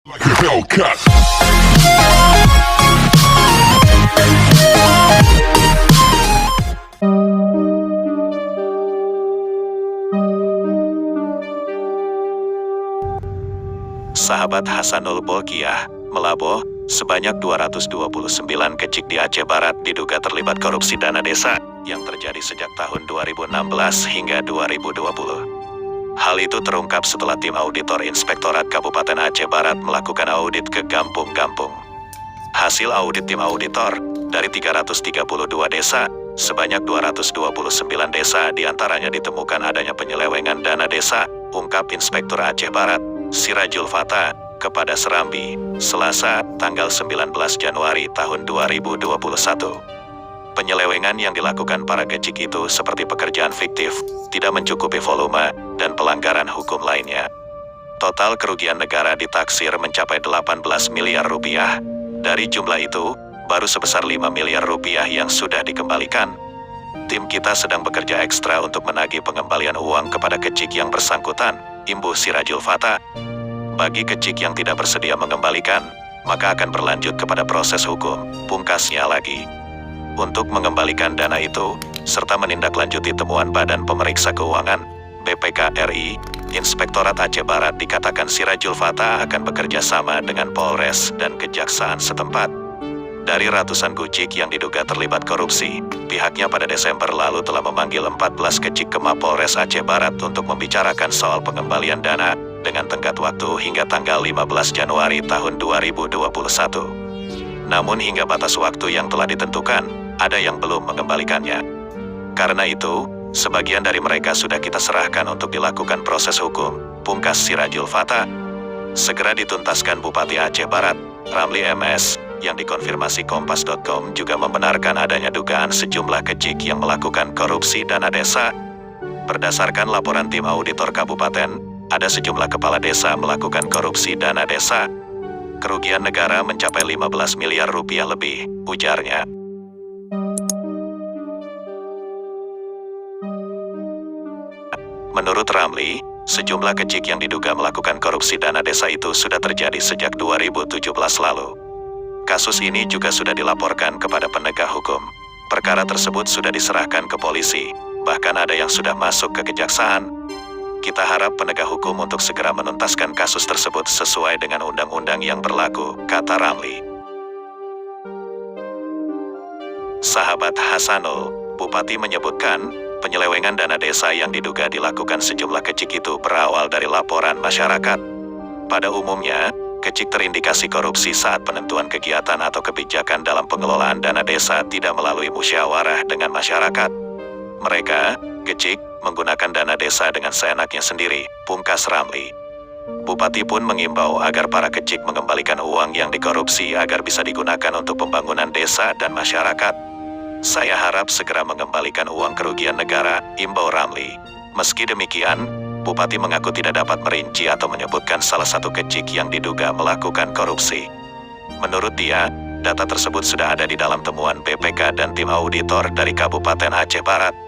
Like a Hellcat. Sahabat Hasanul Bolkiah, Melabo, sebanyak 229 kecik di Aceh Barat diduga terlibat korupsi dana desa yang terjadi sejak tahun 2016 hingga 2020. Hal itu terungkap setelah tim auditor Inspektorat Kabupaten Aceh Barat melakukan audit ke kampung-kampung. Hasil audit tim auditor, dari 332 desa, sebanyak 229 desa diantaranya ditemukan adanya penyelewengan dana desa, ungkap Inspektur Aceh Barat, Sirajul Fatah, kepada Serambi, Selasa, tanggal 19 Januari tahun 2021. Penyelewengan yang dilakukan para kecik itu seperti pekerjaan fiktif, tidak mencukupi volume, dan pelanggaran hukum lainnya. Total kerugian negara ditaksir mencapai 18 miliar rupiah. Dari jumlah itu, baru sebesar 5 miliar rupiah yang sudah dikembalikan. Tim kita sedang bekerja ekstra untuk menagih pengembalian uang kepada kecik yang bersangkutan, imbuh Sirajul Fatah. Bagi kecik yang tidak bersedia mengembalikan, maka akan berlanjut kepada proses hukum, pungkasnya lagi. Untuk mengembalikan dana itu, serta menindaklanjuti temuan Badan Pemeriksa Keuangan, BPK RI, Inspektorat Aceh Barat dikatakan Sirajul Fatah akan bekerja sama dengan Polres dan Kejaksaan setempat. Dari ratusan kucik yang diduga terlibat korupsi, pihaknya pada Desember lalu telah memanggil 14 kecik ke Mapolres Aceh Barat untuk membicarakan soal pengembalian dana dengan tenggat waktu hingga tanggal 15 Januari tahun 2021. Namun hingga batas waktu yang telah ditentukan, ada yang belum mengembalikannya. Karena itu, sebagian dari mereka sudah kita serahkan untuk dilakukan proses hukum, pungkas Sirajul Fatah. Segera dituntaskan Bupati Aceh Barat, Ramli MS, yang dikonfirmasi Kompas.com juga membenarkan adanya dugaan sejumlah kecik yang melakukan korupsi dana desa. Berdasarkan laporan tim auditor kabupaten, ada sejumlah kepala desa melakukan korupsi dana desa. Kerugian negara mencapai 15 miliar rupiah lebih, ujarnya. Menurut Ramli, sejumlah kecik yang diduga melakukan korupsi dana desa itu sudah terjadi sejak 2017 lalu. Kasus ini juga sudah dilaporkan kepada penegak hukum. Perkara tersebut sudah diserahkan ke polisi, bahkan ada yang sudah masuk ke kejaksaan. Kita harap penegak hukum untuk segera menuntaskan kasus tersebut sesuai dengan undang-undang yang berlaku, kata Ramli. Sahabat Hasanul, Bupati menyebutkan, penyelewengan dana desa yang diduga dilakukan sejumlah kecik itu berawal dari laporan masyarakat. Pada umumnya, kecik terindikasi korupsi saat penentuan kegiatan atau kebijakan dalam pengelolaan dana desa tidak melalui musyawarah dengan masyarakat. Mereka, kecik, menggunakan dana desa dengan seenaknya sendiri, pungkas Ramli. Bupati pun mengimbau agar para kecik mengembalikan uang yang dikorupsi agar bisa digunakan untuk pembangunan desa dan masyarakat. Saya harap segera mengembalikan uang kerugian negara, imbau Ramli. Meski demikian, Bupati mengaku tidak dapat merinci atau menyebutkan salah satu kecik yang diduga melakukan korupsi. Menurut dia, data tersebut sudah ada di dalam temuan BPK dan tim auditor dari Kabupaten Aceh Barat.